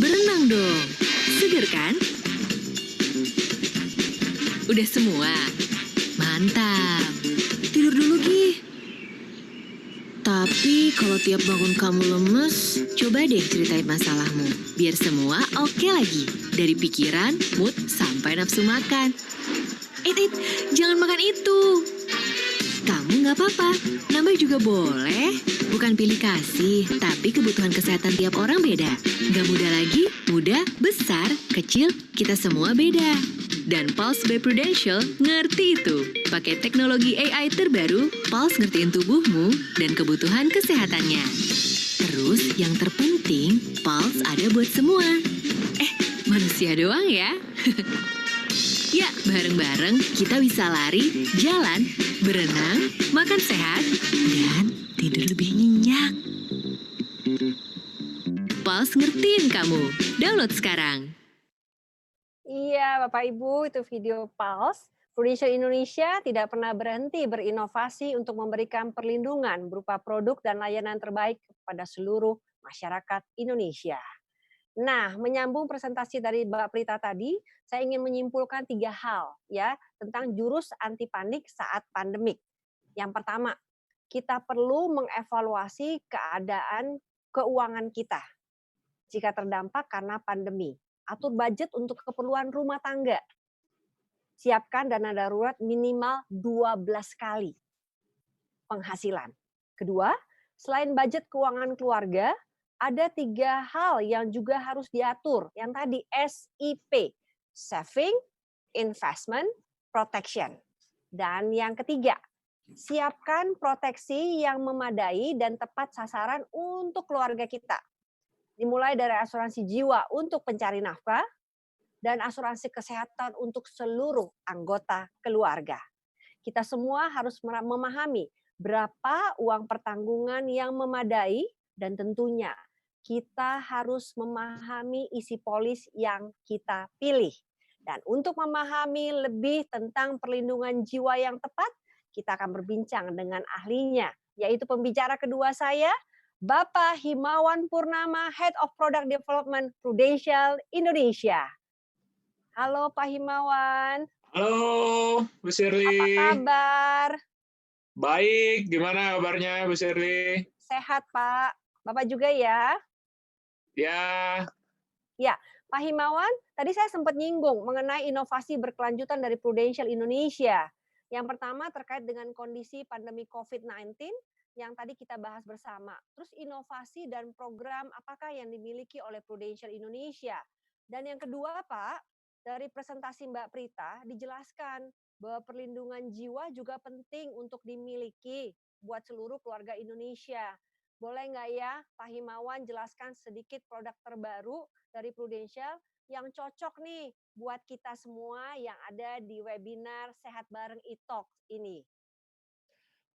Berenang dong. Seger kan? Udah semua? Mantap. Tidur dulu, Gi. Tapi kalau tiap bangun kamu lemes, coba deh ceritain masalahmu. Biar semua oke lagi. Dari pikiran, mood, sampai nafsu makan. Jangan makan itu. Kamu nggak apa-apa, nambah juga boleh. Bukan pilih kasih, tapi kebutuhan kesehatan tiap orang beda. Nggak muda lagi, muda, besar, kecil, kita semua beda. Dan Pulse by Prudential ngerti itu. Pakai teknologi AI terbaru, Pulse ngertiin tubuhmu dan kebutuhan kesehatannya. Terus yang terpenting, Pulse ada buat semua. Manusia doang ya. Ya, bareng-bareng kita bisa lari, jalan, berenang, makan sehat, dan tidur lebih nyenyak. Pulse ngertiin kamu. Download sekarang. Iya, Bapak Ibu, itu video Pulse. Prudential Indonesia tidak pernah berhenti berinovasi untuk memberikan perlindungan berupa produk dan layanan terbaik kepada seluruh masyarakat Indonesia. Nah, menyambung presentasi dari Mbak Prita tadi, saya ingin menyimpulkan 3 hal ya tentang jurus anti panik saat pandemik. Yang pertama, kita perlu mengevaluasi keadaan keuangan kita jika terdampak karena pandemi. Atur budget untuk keperluan rumah tangga. Siapkan dana darurat minimal 12 kali penghasilan. Kedua, selain budget keuangan keluarga, ada 3 hal yang juga harus diatur. Yang tadi SIP, Saving, Investment, Protection. Dan yang ketiga, siapkan proteksi yang memadai dan tepat sasaran untuk keluarga kita. Dimulai dari asuransi jiwa untuk pencari nafkah, dan asuransi kesehatan untuk seluruh anggota keluarga. Kita semua harus memahami berapa uang pertanggungan yang memadai dan tentunya kita harus memahami isi polis yang kita pilih. Dan untuk memahami lebih tentang perlindungan jiwa yang tepat, kita akan berbincang dengan ahlinya, yaitu pembicara kedua saya, Bapak Himawan Purnama, Head of Product Development Prudential Indonesia. Halo Pak Himawan. Halo, Bu Apa Shirley. kabar? Baik, gimana kabarnya Bu Shirley? Sehat Pak. Bapak juga ya? Ya, Ya, Pak Himawan, tadi saya sempat nyinggung mengenai inovasi berkelanjutan dari Prudential Indonesia. Yang pertama terkait dengan kondisi pandemi COVID-19 yang tadi kita bahas bersama. Terus inovasi dan program apakah yang dimiliki oleh Prudential Indonesia. Dan yang kedua Pak, dari presentasi Mbak Prita dijelaskan bahwa perlindungan jiwa juga penting untuk dimiliki buat seluruh keluarga Indonesia. Boleh nggak ya Pak Himawan jelaskan sedikit produk terbaru dari Prudential yang cocok nih buat kita semua yang ada di webinar Sehat Bareng e-Talks ini.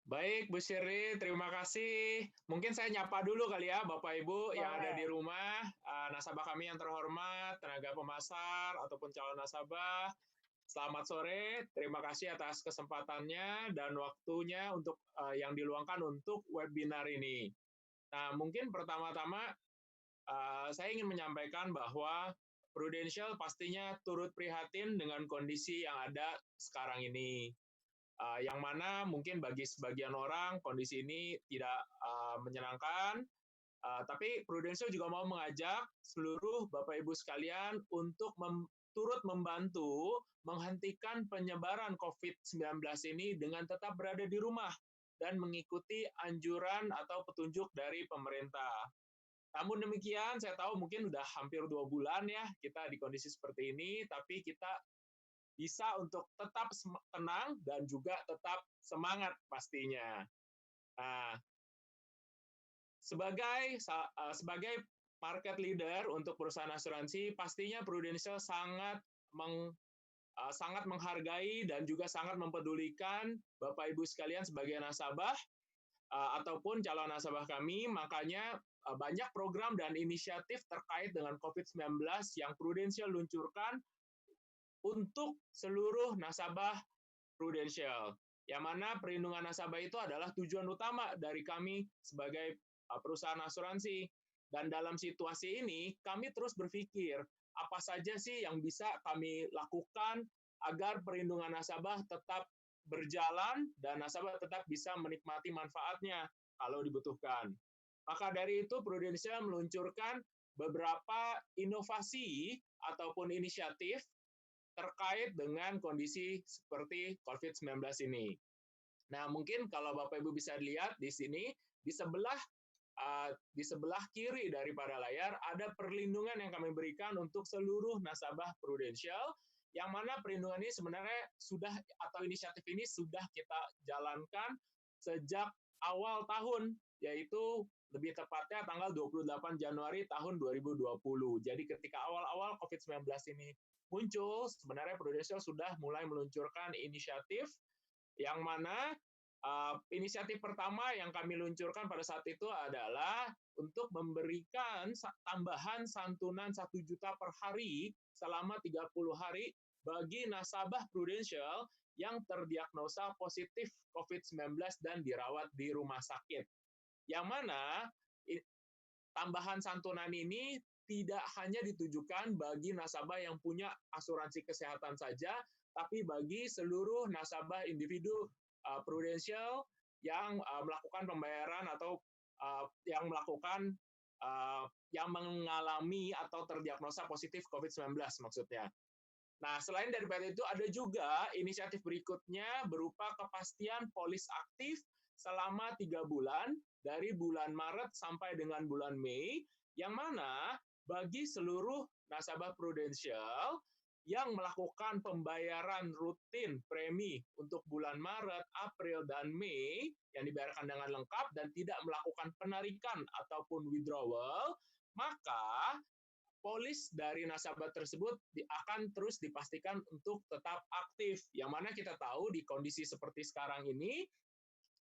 baik Bu Shirley, terima kasih. Mungkin saya nyapa dulu kali ya Bapak Ibu yang ada di rumah, nasabah kami yang terhormat, tenaga pemasar ataupun calon nasabah. Selamat sore, terima kasih atas kesempatannya dan waktunya untuk yang diluangkan untuk webinar ini. Nah, mungkin pertama-tama saya ingin menyampaikan bahwa Prudential pastinya turut prihatin dengan kondisi yang ada sekarang ini. Yang mana mungkin bagi sebagian orang kondisi ini tidak menyenangkan, tapi Prudential juga mau mengajak seluruh Bapak Ibu sekalian untuk turut membantu menghentikan penyebaran COVID-19 ini dengan tetap berada di rumah dan mengikuti anjuran atau petunjuk dari pemerintah. Namun demikian, saya tahu mungkin udah hampir 2 bulan ya kita di kondisi seperti ini, tapi kita bisa untuk tetap tenang dan juga tetap semangat pastinya. Nah, sebagai market leader untuk perusahaan asuransi, pastinya Prudential sangat menghargai dan juga sangat mempedulikan Bapak Ibu sekalian sebagai nasabah ataupun calon nasabah kami, makanya banyak program dan inisiatif terkait dengan COVID-19 yang Prudential luncurkan untuk seluruh nasabah Prudential. Yang mana perlindungan nasabah itu adalah tujuan utama dari kami sebagai perusahaan asuransi. Dan dalam situasi ini, kami terus berpikir, apa saja sih yang bisa kami lakukan agar perlindungan nasabah tetap berjalan dan nasabah tetap bisa menikmati manfaatnya kalau dibutuhkan. Maka dari itu, Prudential meluncurkan beberapa inovasi ataupun inisiatif terkait dengan kondisi seperti COVID-19 ini. Nah, mungkin kalau Bapak Ibu bisa lihat di sini, di sebelah kiri daripada layar ada perlindungan yang kami berikan untuk seluruh nasabah Prudential, yang mana perlindungan ini sebenarnya sudah, atau inisiatif ini sudah kita jalankan sejak awal tahun, yaitu lebih tepatnya tanggal 28 Januari tahun 2020. Jadi ketika awal-awal COVID-19 ini muncul, sebenarnya Prudential sudah mulai meluncurkan inisiatif yang mana inisiatif pertama yang kami luncurkan pada saat itu adalah untuk memberikan tambahan santunan 1 juta per hari selama 30 hari bagi nasabah Prudential yang terdiagnosa positif COVID-19 dan dirawat di rumah sakit. Yang mana tambahan santunan ini tidak hanya ditujukan bagi nasabah yang punya asuransi kesehatan saja, tapi bagi seluruh nasabah individu Prudential yang melakukan pembayaran atau yang melakukan yang mengalami atau terdiagnosa positif COVID-19 maksudnya. Nah, selain daripada itu ada juga inisiatif berikutnya berupa kepastian polis aktif selama 3 bulan dari bulan Maret sampai dengan bulan Mei, yang mana bagi seluruh nasabah Prudential yang melakukan pembayaran rutin premi untuk bulan Maret, April, dan Mei yang dibayarkan dengan lengkap dan tidak melakukan penarikan ataupun withdrawal, maka polis dari nasabah tersebut akan terus dipastikan untuk tetap aktif. Yang mana kita tahu di kondisi seperti sekarang ini,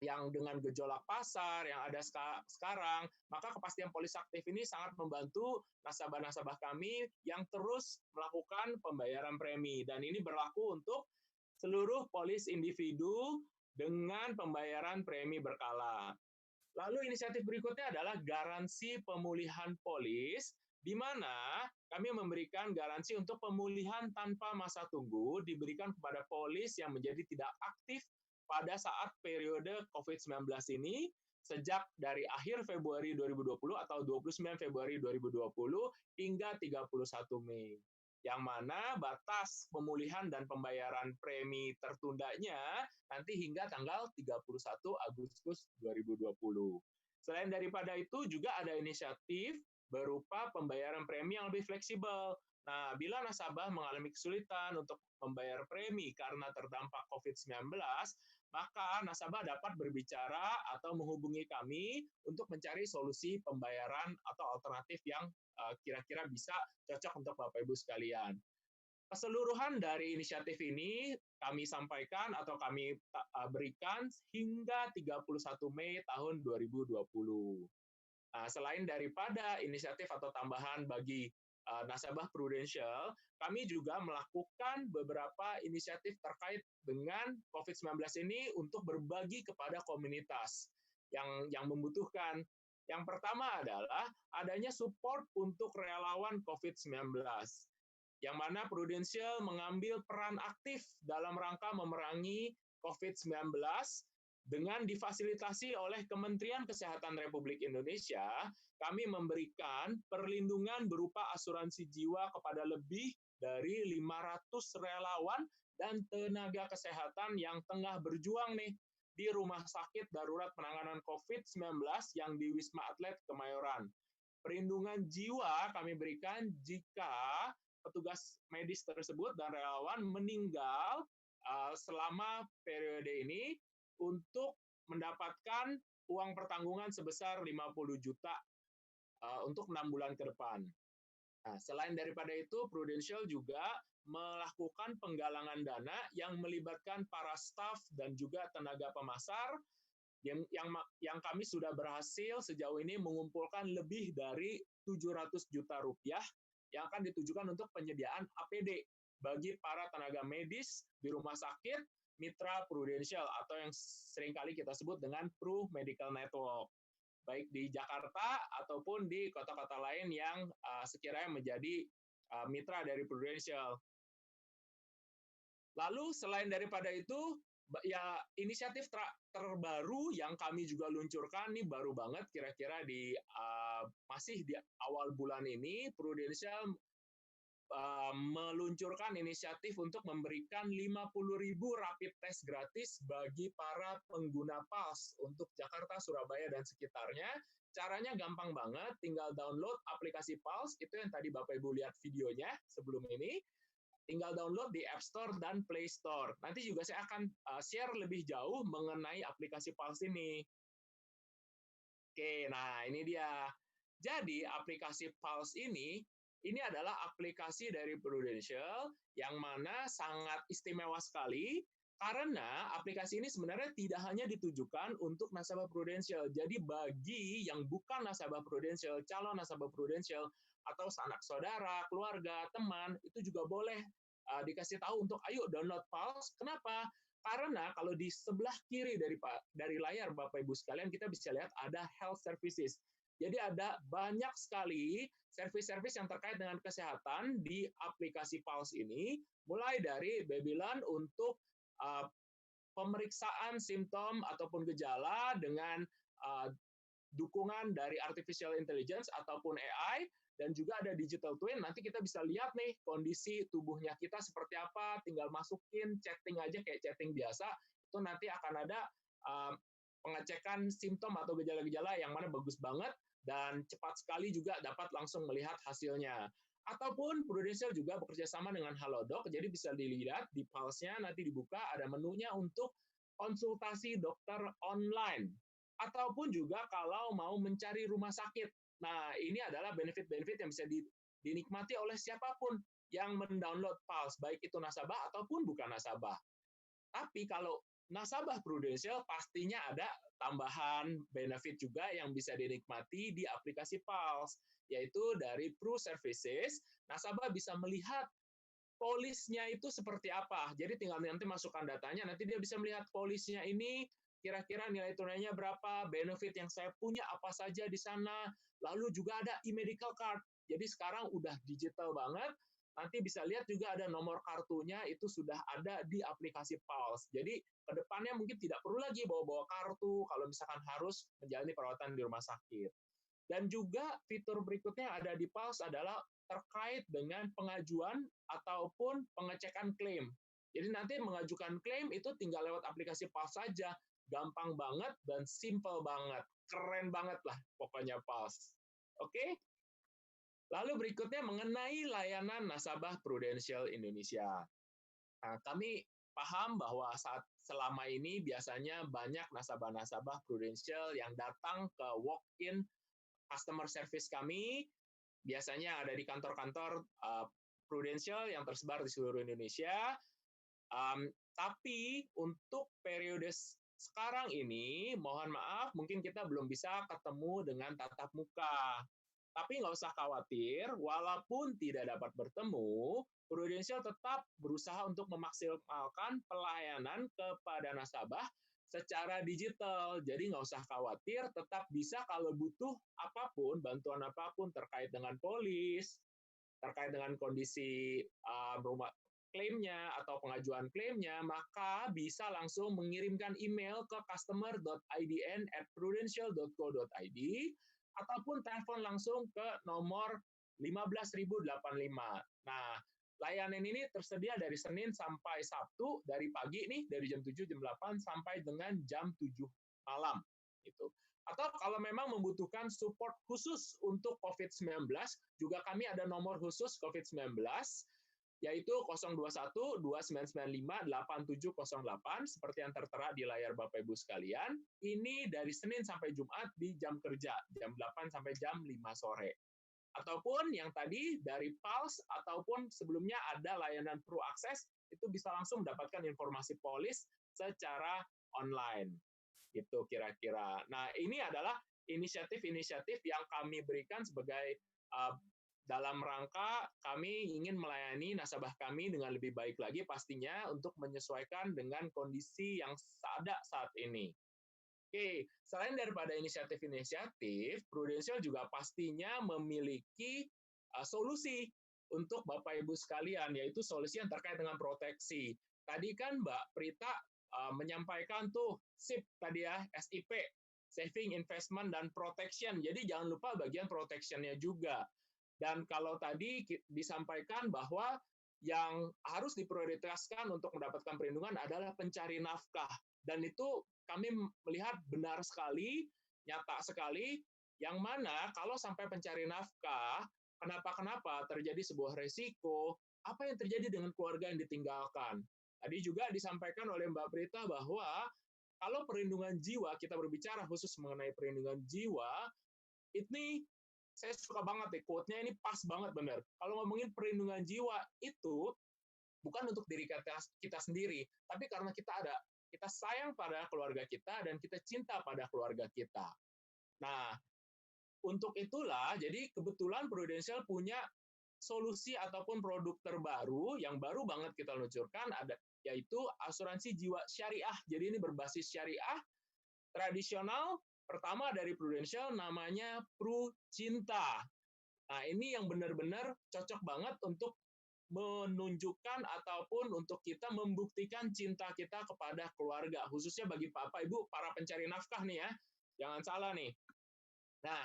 yang dengan gejolak pasar yang ada sekarang, maka kepastian polis aktif ini sangat membantu nasabah-nasabah kami yang terus melakukan pembayaran premi. Dan ini berlaku untuk seluruh polis individu dengan pembayaran premi berkala. Lalu inisiatif berikutnya adalah garansi pemulihan polis, di mana kami memberikan garansi untuk pemulihan tanpa masa tunggu diberikan kepada polis yang menjadi tidak aktif pada saat periode COVID-19 ini sejak dari akhir Februari 2020 atau 29 Februari 2020 hingga 31 Mei. Yang mana batas pemulihan dan pembayaran premi tertundanya nanti hingga tanggal 31 Agustus 2020. Selain daripada itu juga ada inisiatif berupa pembayaran premi yang lebih fleksibel. Nah, bila nasabah mengalami kesulitan untuk membayar premi karena terdampak COVID-19, maka nasabah dapat berbicara atau menghubungi kami untuk mencari solusi pembayaran atau alternatif yang kira-kira bisa cocok untuk Bapak Ibu sekalian. Keseluruhan dari inisiatif ini kami sampaikan atau kami berikan hingga 31 Mei tahun 2020. Nah, selain daripada inisiatif atau tambahan bagi nasabah Prudential, kami juga melakukan beberapa inisiatif terkait dengan COVID-19 ini untuk berbagi kepada komunitas yang membutuhkan. Yang pertama adalah adanya support untuk relawan COVID-19, yang mana Prudential mengambil peran aktif dalam rangka memerangi COVID-19 dengan difasilitasi oleh Kementerian Kesehatan Republik Indonesia. Kami memberikan perlindungan berupa asuransi jiwa kepada lebih dari 500 relawan dan tenaga kesehatan yang tengah berjuang nih di Rumah Sakit Darurat Penanganan COVID-19 yang di Wisma Atlet Kemayoran. Perlindungan jiwa kami berikan jika petugas medis tersebut dan relawan meninggal selama periode ini untuk mendapatkan uang pertanggungan sebesar 50 juta untuk 6 bulan ke depan. Nah, selain daripada itu, Prudential juga melakukan penggalangan dana yang melibatkan para staf dan juga tenaga pemasar yang kami sudah berhasil sejauh ini mengumpulkan lebih dari 700 juta rupiah yang akan ditujukan untuk penyediaan APD bagi para tenaga medis di rumah sakit mitra Prudential atau yang seringkali kita sebut dengan Pru Medical Network. baik di Jakarta ataupun di kota-kota lain yang sekiranya menjadi mitra dari Prudential. Lalu selain daripada itu, ya inisiatif terbaru yang kami juga luncurkan nih baru banget kira-kira di masih di awal bulan ini, Prudential meluncurkan inisiatif untuk memberikan 50.000 rapid test gratis bagi para pengguna PALS untuk Jakarta, Surabaya, dan sekitarnya. Caranya gampang banget, tinggal download aplikasi PALS, itu yang tadi Bapak Ibu lihat videonya sebelum ini, tinggal download di App Store dan Play Store. Nanti juga saya akan share lebih jauh mengenai aplikasi PALS ini. Oke, nah ini dia. Jadi aplikasi PALS ini adalah aplikasi dari Prudential yang mana sangat istimewa sekali karena aplikasi ini sebenarnya tidak hanya ditujukan untuk nasabah Prudential. Jadi bagi yang bukan nasabah Prudential, calon nasabah Prudential, atau sanak saudara, keluarga, teman, itu juga boleh dikasih tahu untuk ayo download PALS. Kenapa? Karena kalau di sebelah kiri dari layar Bapak Ibu sekalian kita bisa lihat ada health services. Jadi ada banyak sekali servis-servis yang terkait dengan kesehatan di aplikasi PALS ini, mulai dari Babylon untuk pemeriksaan simptom ataupun gejala dengan dukungan dari artificial intelligence ataupun AI, dan juga ada digital twin. Nanti kita bisa lihat nih kondisi tubuhnya kita seperti apa, tinggal masukin chatting aja kayak chatting biasa, itu nanti akan ada pengecekan simptom atau gejala-gejala yang mana bagus banget, dan cepat sekali juga dapat langsung melihat hasilnya. Ataupun Prudential juga bekerja sama dengan Halodoc, jadi bisa dilihat di PALS-nya nanti dibuka ada menunya untuk konsultasi dokter online. Ataupun juga kalau mau mencari rumah sakit. Nah, ini adalah benefit-benefit yang bisa dinikmati oleh siapapun yang mendownload PALS, baik itu nasabah ataupun bukan nasabah. Tapi kalau nasabah Prudential pastinya ada tambahan benefit juga yang bisa dinikmati di aplikasi PALS, yaitu dari Pru Services, nasabah bisa melihat polisnya itu seperti apa. Jadi tinggal nanti masukkan datanya, nanti dia bisa melihat polisnya ini kira-kira nilai tunainya berapa, benefit yang saya punya apa saja di sana, lalu juga ada e-medical card. Jadi sekarang udah digital banget, nanti bisa lihat juga ada nomor kartunya, itu sudah ada di aplikasi PALS. Jadi kedepannya mungkin tidak perlu lagi bawa-bawa kartu kalau misalkan harus menjalani perawatan di rumah sakit. Dan juga fitur berikutnya ada di PALS adalah terkait dengan pengajuan ataupun pengecekan klaim. Jadi nanti mengajukan klaim itu tinggal lewat aplikasi PALS saja. Gampang banget dan simple banget. Keren banget lah pokoknya PALS. Oke? Lalu berikutnya mengenai layanan nasabah Prudential Indonesia. Nah, kami paham bahwa selama ini biasanya banyak nasabah-nasabah Prudential yang datang ke walk-in customer service kami, biasanya ada di kantor-kantor Prudential yang tersebar di seluruh Indonesia. Tapi untuk periode sekarang ini, mohon maaf, mungkin kita belum bisa ketemu dengan tatap muka. Tapi nggak usah khawatir, walaupun tidak dapat bertemu, Prudential tetap berusaha untuk memaksimalkan pelayanan kepada nasabah secara digital. Jadi nggak usah khawatir, tetap bisa kalau butuh apapun, bantuan apapun terkait dengan polis, terkait dengan kondisi rumah klaimnya atau pengajuan klaimnya, maka bisa langsung mengirimkan email ke customer.idn@prudential.co.id ataupun telepon langsung ke nomor 15.085. Nah, layanan ini tersedia dari Senin sampai Sabtu, dari pagi nih, dari jam 7, jam 8, sampai dengan jam 7 malam. Gitu. Atau kalau memang membutuhkan support khusus untuk COVID-19, juga kami ada nomor khusus COVID-19, yaitu 021-2995-8708, seperti yang tertera di layar Bapak Ibu sekalian. Ini dari Senin sampai Jumat di jam kerja, jam 8 sampai jam 5 sore. Ataupun yang tadi dari PALS, ataupun sebelumnya ada layanan Pru Akses, itu bisa langsung mendapatkan informasi polis secara online. Gitu kira-kira. Nah, ini adalah inisiatif-inisiatif yang kami berikan sebagai dalam rangka kami ingin melayani nasabah kami dengan lebih baik lagi pastinya untuk menyesuaikan dengan kondisi yang ada saat ini. Oke, selain daripada inisiatif-inisiatif, Prudential juga pastinya memiliki solusi untuk Bapak Ibu sekalian, yaitu solusi yang terkait dengan proteksi. Tadi kan Mbak Prita menyampaikan tuh SIP tadi ya, SIP, Saving, Investment, dan Protection. Jadi jangan lupa bagian protection-nya juga. Dan kalau tadi disampaikan bahwa yang harus diprioritaskan untuk mendapatkan perlindungan adalah pencari nafkah. Dan itu kami melihat benar sekali, nyata sekali, yang mana kalau sampai pencari nafkah, kenapa-kenapa terjadi sebuah resiko, apa yang terjadi dengan keluarga yang ditinggalkan. Tadi juga disampaikan oleh Mbak Prita bahwa kalau perlindungan jiwa, kita berbicara khusus mengenai perlindungan jiwa, ini saya suka banget nih, quote-nya ini pas banget bener. Kalau ngomongin perlindungan jiwa itu bukan untuk diri kita sendiri, tapi karena kita sayang pada keluarga kita dan kita cinta pada keluarga kita. Nah, untuk itulah, jadi kebetulan Prudential punya solusi ataupun produk terbaru yang baru banget kita luncurkan, yaitu asuransi jiwa syariah. Jadi ini berbasis syariah, tradisional, pertama dari Prudential namanya Pru Cinta. Nah, ini yang benar-benar cocok banget untuk menunjukkan ataupun untuk kita membuktikan cinta kita kepada keluarga, khususnya bagi Bapak Ibu para pencari nafkah nih ya. Jangan salah nih. Nah,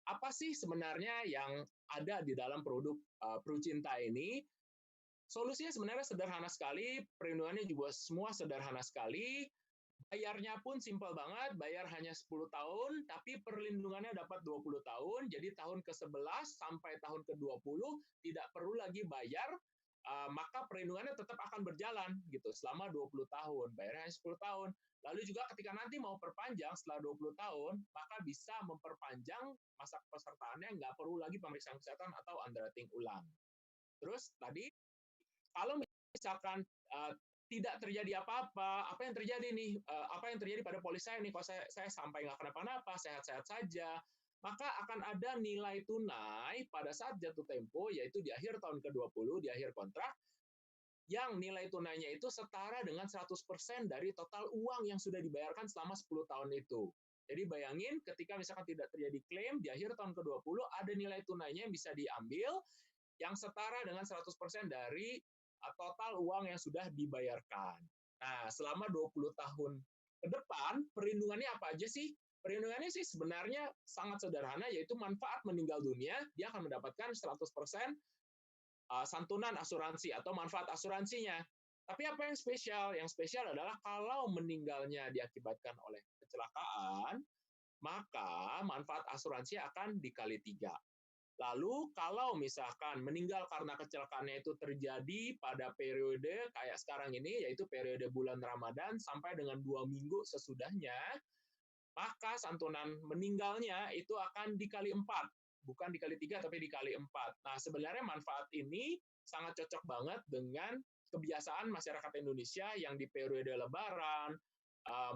apa sih sebenarnya yang ada di dalam produk Pru Cinta ini? Solusinya sebenarnya sederhana sekali, perlindungannya juga semua sederhana sekali. Bayarnya pun simpel banget, bayar hanya 10 tahun, tapi perlindungannya dapat 20 tahun, jadi tahun ke-11 sampai tahun ke-20 tidak perlu lagi bayar, maka perlindungannya tetap akan berjalan gitu selama 20 tahun, bayarnya hanya 10 tahun. Lalu juga ketika nanti mau perpanjang setelah 20 tahun, maka bisa memperpanjang masa pesertaannya, nggak perlu lagi pemeriksaan kesehatan atau underwriting ulang. Terus tadi, kalau misalkan tidak terjadi apa-apa, apa yang terjadi nih? Apa yang terjadi pada polis saya nih? Kalau saya sampai nggak kenapa-napa, sehat-sehat saja, maka akan ada nilai tunai pada saat jatuh tempo, yaitu di akhir tahun ke-20, di akhir kontrak, yang nilai tunainya itu setara dengan 100% dari total uang yang sudah dibayarkan selama 10 tahun itu. Jadi bayangin ketika misalkan tidak terjadi klaim, di akhir tahun ke-20 ada nilai tunainya yang bisa diambil yang setara dengan 100% dari total uang yang sudah dibayarkan. Nah, selama 20 tahun ke depan, perlindungannya apa aja sih? Perlindungannya sih sebenarnya sangat sederhana, yaitu manfaat meninggal dunia, dia akan mendapatkan 100% santunan asuransi atau manfaat asuransinya. Tapi apa yang spesial? Yang spesial adalah kalau meninggalnya diakibatkan oleh kecelakaan, maka manfaat asuransi akan dikali 3. Lalu kalau misalkan meninggal karena kecelakaannya itu terjadi pada periode kayak sekarang ini, yaitu periode bulan Ramadan sampai dengan 2 minggu sesudahnya, maka santunan meninggalnya itu akan dikali 4. Bukan dikali 3, tapi dikali 4. Nah, sebenarnya manfaat ini sangat cocok banget dengan kebiasaan masyarakat Indonesia yang di periode Lebaran,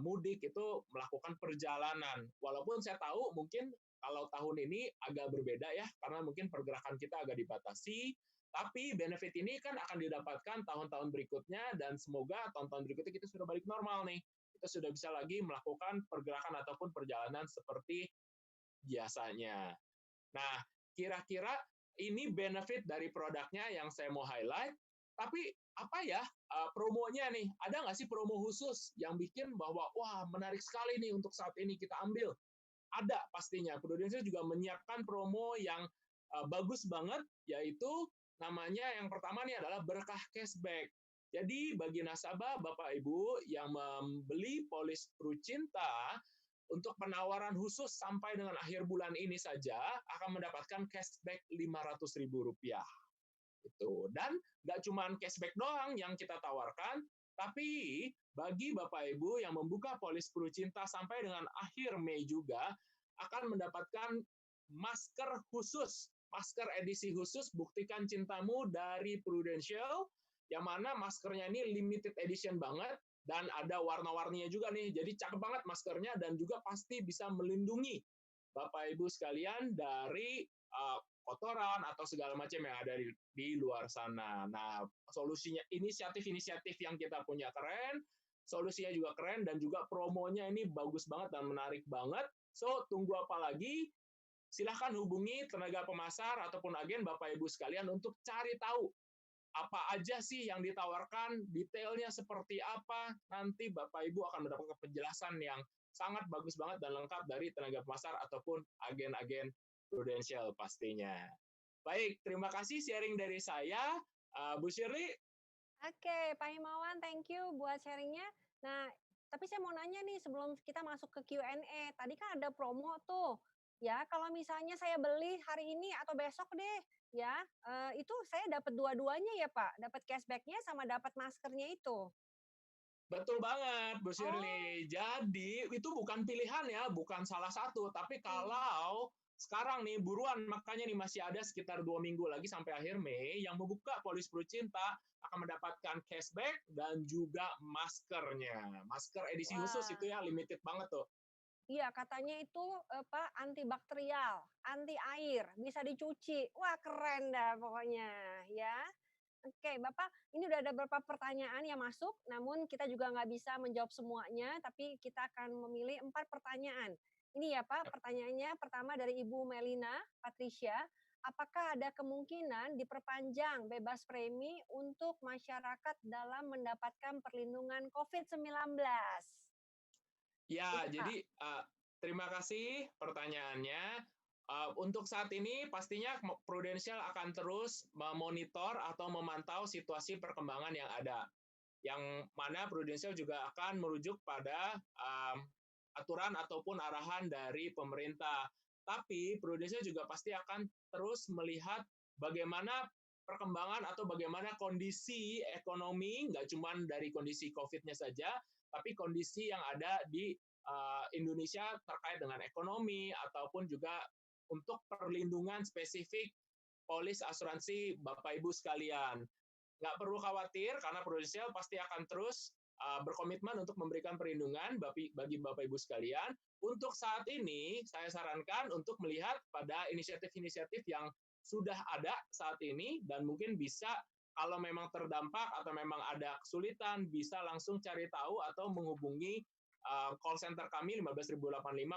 mudik itu melakukan perjalanan. Walaupun saya tahu mungkin kalau tahun ini agak berbeda ya, karena mungkin pergerakan kita agak dibatasi, tapi benefit ini kan akan didapatkan tahun-tahun berikutnya, dan semoga tahun-tahun berikutnya kita sudah balik normal nih. Kita sudah bisa lagi melakukan pergerakan ataupun perjalanan seperti biasanya. Nah, kira-kira ini benefit dari produknya yang saya mau highlight, tapi apa ya promonya nih? Ada nggak sih promo khusus yang bikin bahwa, wah menarik sekali nih untuk saat ini kita ambil? Ada pastinya. Prudential juga menyiapkan promo yang bagus banget, yaitu namanya yang pertama nih adalah berkah cashback. Jadi bagi nasabah Bapak Ibu yang membeli polis Pru Cinta, untuk penawaran khusus sampai dengan akhir bulan ini saja akan mendapatkan cashback Rp500.000. Itu. Dan nggak cuma cashback doang yang kita tawarkan, tapi bagi Bapak Ibu yang membuka polis Pru Cinta sampai dengan akhir Mei juga akan mendapatkan masker khusus, masker edisi khusus Buktikan Cintamu dari Prudential, yang mana maskernya ini limited edition banget, dan ada warna-warninya juga nih, jadi cakep banget maskernya, dan juga pasti bisa melindungi Bapak Ibu sekalian dari kotoran atau segala macam yang ada di luar sana. Nah, solusinya inisiatif-inisiatif yang kita punya keren, solusinya juga keren, dan juga promonya ini bagus banget dan menarik banget. So, tunggu apa lagi? Silahkan hubungi tenaga pemasar ataupun agen Bapak Ibu sekalian untuk cari tahu apa aja sih yang ditawarkan, detailnya seperti apa. Nanti Bapak Ibu akan mendapatkan penjelasan yang sangat bagus banget dan lengkap dari tenaga pemasar ataupun agen-agen Prudential pastinya. Baik, terima kasih sharing dari saya. Bu Shirley. Oke, Pak Himawan, thank you buat sharingnya. Nah, tapi saya mau nanya nih sebelum kita masuk ke Q&A. Tadi kan ada promo tuh. Ya, kalau misalnya saya beli hari ini atau besok deh, ya, itu saya dapat dua-duanya ya, Pak. Dapat cashback-nya sama dapat maskernya itu. Betul banget, Bu Oh, Shirley. Jadi, itu bukan pilihan ya, bukan salah satu. Tapi hmm. kalau sekarang nih, buruan, makanya nih masih ada sekitar 2 minggu lagi sampai akhir Mei, yang membuka Polis Pro Cinta akan mendapatkan cashback dan juga maskernya. Masker edisi khusus Wah. itu ya, limited banget tuh. Iya, katanya itu apa, antibakterial, anti air, bisa dicuci. Wah, keren dah pokoknya, ya. Oke, Bapak, ini udah ada beberapa pertanyaan yang masuk, namun kita juga nggak bisa menjawab semuanya, tapi kita akan memilih 4 pertanyaan. Ini ya, Pak, pertanyaannya pertama dari Ibu Melina Patricia, apakah ada kemungkinan diperpanjang bebas premi untuk masyarakat dalam mendapatkan perlindungan COVID-19? Ya, Itu, Pak. jadi terima kasih pertanyaannya. Untuk saat ini pastinya Prudential akan terus memonitor atau memantau situasi perkembangan yang ada. Yang mana Prudential juga akan merujuk pada aturan ataupun arahan dari pemerintah. Tapi Prudential juga pasti akan terus melihat bagaimana perkembangan atau bagaimana kondisi ekonomi, nggak cuma dari kondisi COVID-nya saja, tapi kondisi yang ada di Indonesia terkait dengan ekonomi ataupun juga untuk perlindungan spesifik polis asuransi Bapak Ibu sekalian. Nggak perlu khawatir karena Prudential pasti akan terus berkomitmen untuk memberikan perlindungan bagi Bapak Ibu sekalian. Untuk saat ini, saya sarankan untuk melihat pada inisiatif-inisiatif yang sudah ada saat ini dan mungkin bisa kalau memang terdampak atau memang ada kesulitan, bisa langsung cari tahu atau menghubungi call center kami 15085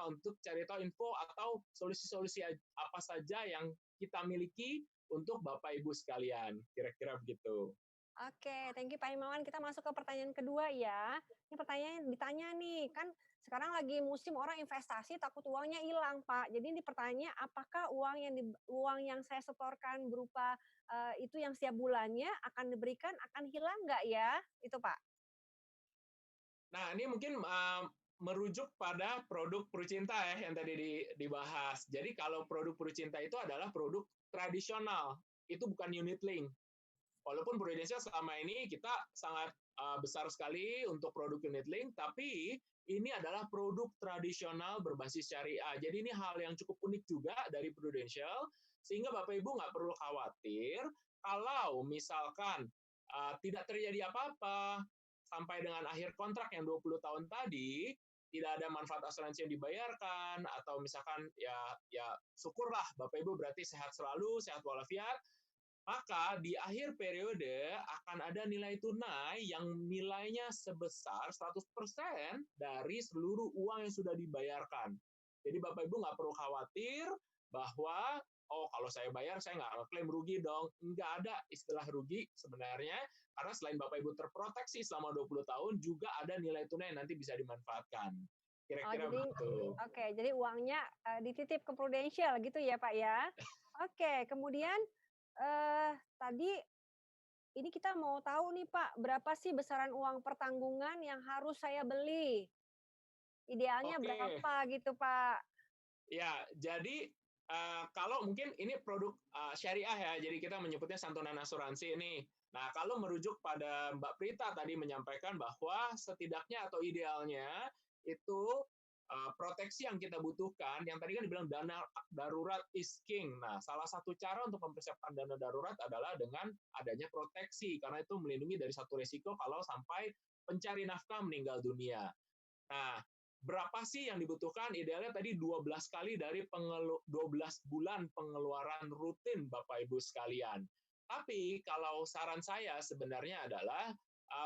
untuk cari tahu info atau solusi-solusi apa saja yang kita miliki untuk Bapak Ibu sekalian. Kira-kira begitu. Oke, thank you Pak Himawan. Kita masuk ke pertanyaan kedua ya. Ini pertanyaan ditanya nih, kan sekarang lagi musim orang investasi takut uangnya hilang, Pak. Jadi ini pertanyaannya apakah uang yang saya setorkan berupa itu yang setiap bulannya akan diberikan akan hilang nggak ya? Itu, Pak. Nah, ini mungkin merujuk pada produk Prucinta ya yang tadi dibahas. Jadi kalau produk Prucinta itu adalah produk tradisional, itu bukan unit link. Walaupun Prudential selama ini kita sangat besar sekali untuk produk unit link, tapi ini adalah produk tradisional berbasis syariah. Jadi ini hal yang cukup unik juga dari Prudential, sehingga Bapak Ibu nggak perlu khawatir kalau misalkan tidak terjadi apa-apa sampai dengan akhir kontrak yang 20 tahun tadi, tidak ada manfaat asuransi yang dibayarkan, atau misalkan ya syukurlah Bapak Ibu berarti sehat selalu, sehat walafiat, maka di akhir periode akan ada nilai tunai yang nilainya sebesar 100% dari seluruh uang yang sudah dibayarkan. Jadi Bapak Ibu nggak perlu khawatir bahwa, oh kalau saya bayar saya nggak klaim rugi dong. Nggak ada istilah rugi sebenarnya, karena selain Bapak Ibu terproteksi selama 20 tahun, juga ada nilai tunai yang nanti bisa dimanfaatkan. Oh, Kira-kira jadi begitu. oke, jadi uangnya dititip ke Prudential gitu ya, Pak ya. Oke, kemudian tadi ini kita mau tahu nih Pak, berapa sih besaran uang pertanggungan yang harus saya beli? Idealnya Oke, berapa gitu Pak? ya, jadi kalau mungkin ini produk syariah ya, jadi kita menyebutnya santunan asuransi ini. Nah, kalau merujuk pada Mbak Prita tadi menyampaikan bahwa setidaknya atau idealnya itu proteksi yang kita butuhkan, yang tadi kan dibilang dana darurat is king. Nah, salah satu cara untuk mempersiapkan dana darurat adalah dengan adanya proteksi, karena itu melindungi dari satu resiko kalau sampai pencari nafkah meninggal dunia. Nah, berapa sih yang dibutuhkan? Idealnya tadi 12 kali dari 12 bulan pengeluaran rutin Bapak Ibu sekalian. Tapi kalau saran saya sebenarnya adalah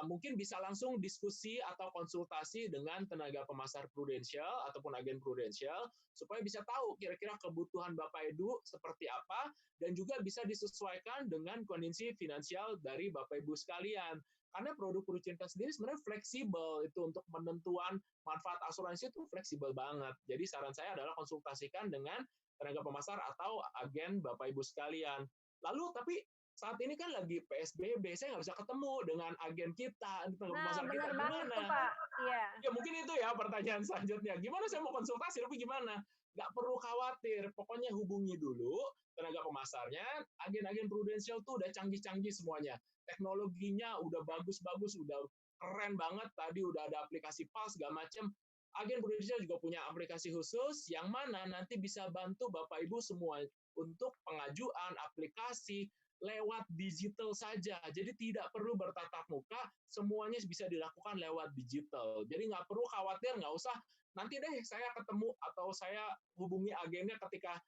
mungkin bisa langsung diskusi atau konsultasi dengan tenaga pemasar prudensial ataupun agen prudensial supaya bisa tahu kira-kira kebutuhan Bapak Ibu seperti apa dan juga bisa disesuaikan dengan kondisi finansial dari Bapak Ibu sekalian. Karena produk Prucinta sendiri sebenarnya fleksibel itu untuk penentuan manfaat asuransi itu fleksibel banget. Jadi saran saya adalah konsultasikan dengan tenaga pemasar atau agen Bapak Ibu sekalian. Lalu tapi saat ini kan lagi PSBB, saya nggak bisa ketemu dengan agen kita, tenaga Nah, pemasar kita, benar banget tuh, gimana? Pak. Iya. Ya mungkin itu ya pertanyaan selanjutnya. Gimana saya mau konsultasi, tapi gimana? Nggak perlu khawatir, pokoknya hubungi dulu tenaga pemasarnya, agen-agen prudensial tuh udah canggih-canggih semuanya. Teknologinya udah bagus-bagus, udah keren banget, tadi udah ada aplikasi PAL segala macam. Agen prudensial juga punya aplikasi khusus yang mana nanti bisa bantu Bapak Ibu semua untuk pengajuan aplikasi lewat digital saja. Jadi tidak perlu bertatap muka, semuanya bisa dilakukan lewat digital. Jadi nggak perlu khawatir, nggak usah nanti deh saya ketemu atau saya hubungi agennya ketika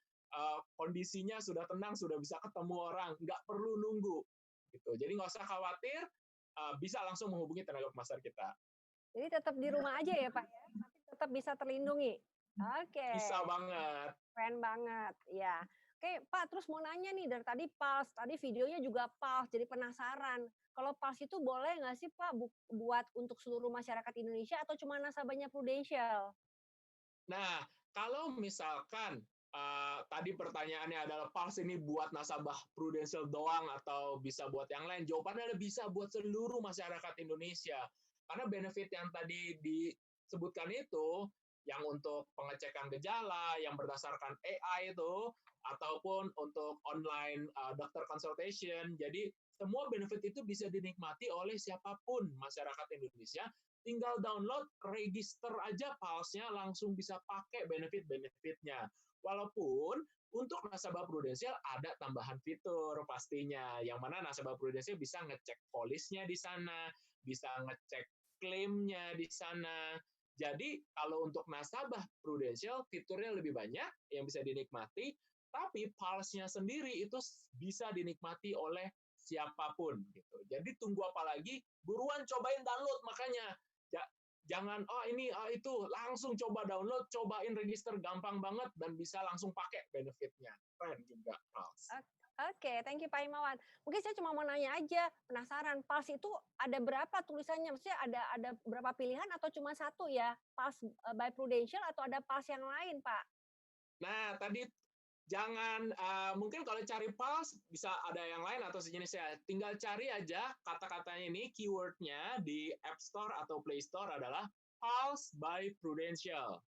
kondisinya sudah tenang, sudah bisa ketemu orang, nggak perlu nunggu. Gitu. Jadi nggak usah khawatir, bisa langsung menghubungi tenaga pemasar kita. Jadi tetap di rumah aja ya, Pak ya, tapi tetap bisa terlindungi. Oke. Bisa banget. Keren banget, ya. Oke, Pak, terus mau nanya nih, dari tadi Pulse, tadi videonya juga Pulse, jadi penasaran. Kalau Pulse itu boleh nggak sih, Pak, buat untuk seluruh masyarakat Indonesia atau cuma nasabahnya Prudential? Nah, kalau misalkan tadi pertanyaannya adalah PALS ini buat nasabah Prudential doang atau bisa buat yang lain, jawabannya adalah bisa buat seluruh masyarakat Indonesia. Karena benefit yang tadi disebutkan itu, yang untuk pengecekan gejala, yang berdasarkan AI itu, ataupun untuk online doctor consultation, jadi semua benefit itu bisa dinikmati oleh siapapun masyarakat Indonesia, tinggal download, register aja Pulse-nya, langsung bisa pakai benefit-benefitnya. Walaupun untuk nasabah prudensial ada tambahan fitur pastinya, yang mana nasabah prudensial bisa ngecek polisnya di sana, bisa ngecek klaimnya di sana. Jadi kalau untuk nasabah prudensial fiturnya lebih banyak yang bisa dinikmati, tapi Pulse-nya sendiri itu bisa dinikmati oleh siapapun gitu. Jadi tunggu apa lagi? Buruan cobain download makanya. Jangan ini itu langsung coba download, cobain register gampang banget dan bisa langsung pakai benefitnya. Keren juga, Pulse. Oke, thank you Pak Himawan. Mungkin saya cuma mau nanya aja, penasaran Pulse itu ada berapa tulisannya? Maksudnya ada berapa pilihan atau cuma satu ya? Pulse by Prudential atau ada Pulse yang lain, Pak? Nah, tadi jangan mungkin kalau cari Pulse bisa ada yang lain atau sejenisnya. Tinggal cari aja kata-katanya ini, keywordnya di App Store atau Play Store adalah Pulse by Prudential.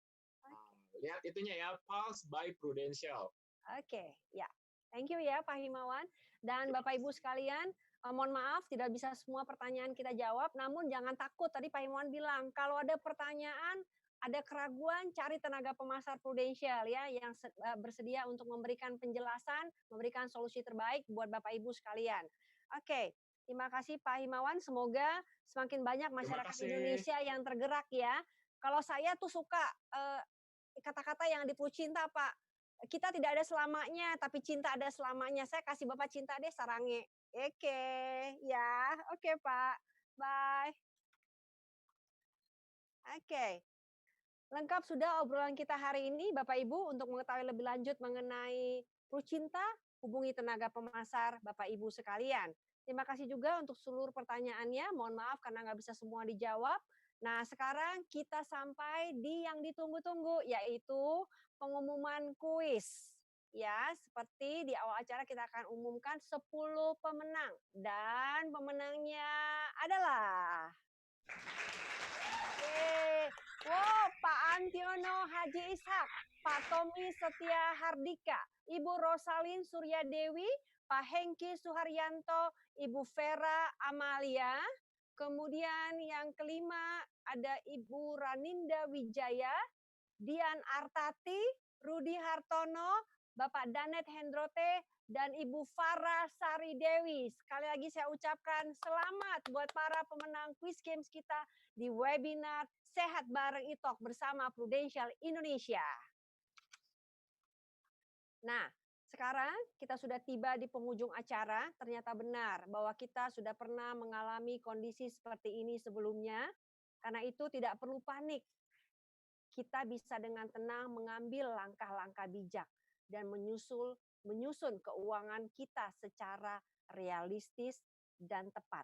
Lihat itunya ya, Pulse by Prudential. Oke, ya. Thank you ya Pak Himawan. Dan Bapak Ibu sekalian, mohon maaf tidak bisa semua pertanyaan kita jawab, namun jangan takut. Tadi Pak Himawan bilang, kalau ada pertanyaan, ada keraguan, cari tenaga pemasar Prudential ya yang bersedia untuk memberikan penjelasan, memberikan solusi terbaik buat Bapak Ibu sekalian. Oke, terima kasih Pak Himawan. Semoga semakin banyak masyarakat Indonesia yang tergerak ya. Kalau saya tuh suka kata-kata yang di Prucinta, Pak. Kita tidak ada selamanya, tapi cinta ada selamanya. Saya kasih Bapak cinta deh, sarange. Oke, ya. Oke, Pak. Bye. Oke. Lengkap sudah obrolan kita hari ini, Bapak Ibu. Untuk mengetahui lebih lanjut mengenai Prucinta, hubungi tenaga pemasar Bapak Ibu sekalian. Terima kasih juga untuk seluruh pertanyaannya. Mohon maaf karena nggak bisa semua dijawab. Nah, sekarang kita sampai di yang ditunggu-tunggu, yaitu pengumuman kuis. Ya, seperti di awal acara kita akan umumkan 10 pemenang. Dan pemenangnya adalah... Wow, Pak Antiono Haji Ishak, Pak Tommy Setia Hardika, Ibu Rosalin Suryadewi, Pak Hengki Suharyanto, Ibu Vera Amalia, kemudian yang kelima ada Ibu Raninda Wijaya, Dian Artati, Rudi Hartono, Bapak Danet Hendrote, dan Ibu Farah Sari Dewi. Sekali lagi saya ucapkan selamat buat para pemenang quiz games kita di webinar Sehat Bareng Itok bersama Prudential Indonesia. Nah, Sekarang kita sudah tiba di penghujung acara, ternyata benar bahwa kita sudah pernah mengalami kondisi seperti ini sebelumnya. Karena itu tidak perlu panik. Kita bisa dengan tenang mengambil langkah-langkah bijak dan menyusun keuangan kita secara realistis dan tepat.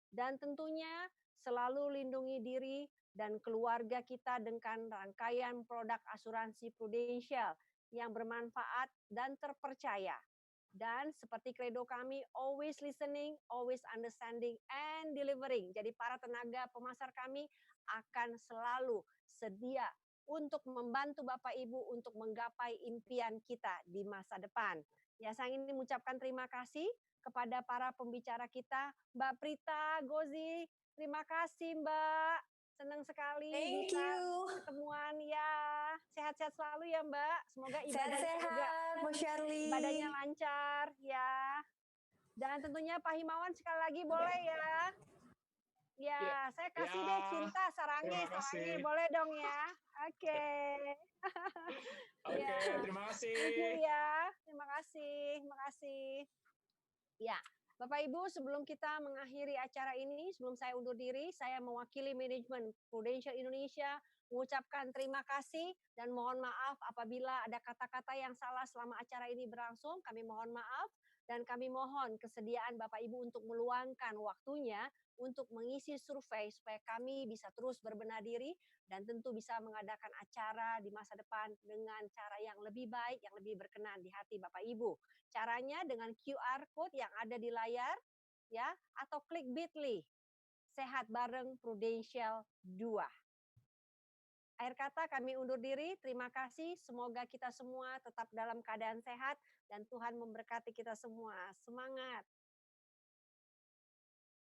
Dan tentunya selalu lindungi diri dan keluarga kita dengan rangkaian produk asuransi prudensial yang bermanfaat dan terpercaya. Dan seperti kredo kami, always listening, always understanding, and delivering. Jadi para tenaga pemasar kami akan selalu sedia untuk membantu Bapak Ibu untuk menggapai impian kita di masa depan. Ya, saya ingin mengucapkan terima kasih kepada para pembicara kita, Mbak Prita Gozi. Terima kasih Mbak, senang sekali Thank bisa you. ketemuan ya. Sehat-sehat selalu ya Mbak, semoga ibadahnya juga Sehat-sehat, Bu Shirley. ibadahnya lancar ya. Dan tentunya Pak Himawan sekali lagi boleh ya. Ya, Ya, saya kasih ya, deh cinta terima sarangi kasih. boleh dong ya. Oke. Oke, Ya. terima kasih. Ya, terima kasih, terima kasih. Ya, Bapak Ibu, sebelum kita mengakhiri acara ini, sebelum saya undur diri, saya mewakili manajemen Prudential Indonesia mengucapkan terima kasih dan mohon maaf apabila ada kata-kata yang salah selama acara ini berlangsung. Kami mohon maaf dan kami mohon kesediaan Bapak Ibu untuk meluangkan waktunya untuk mengisi survei supaya kami bisa terus berbenah diri dan tentu bisa mengadakan acara di masa depan dengan cara yang lebih baik, yang lebih berkenan di hati Bapak Ibu. Caranya dengan QR code yang ada di layar, ya, atau klik Bitly. Sehat bareng Prudential 2. Akhir kata kami undur diri. Terima kasih. Semoga kita semua tetap dalam keadaan sehat dan Tuhan memberkati kita semua. Semangat.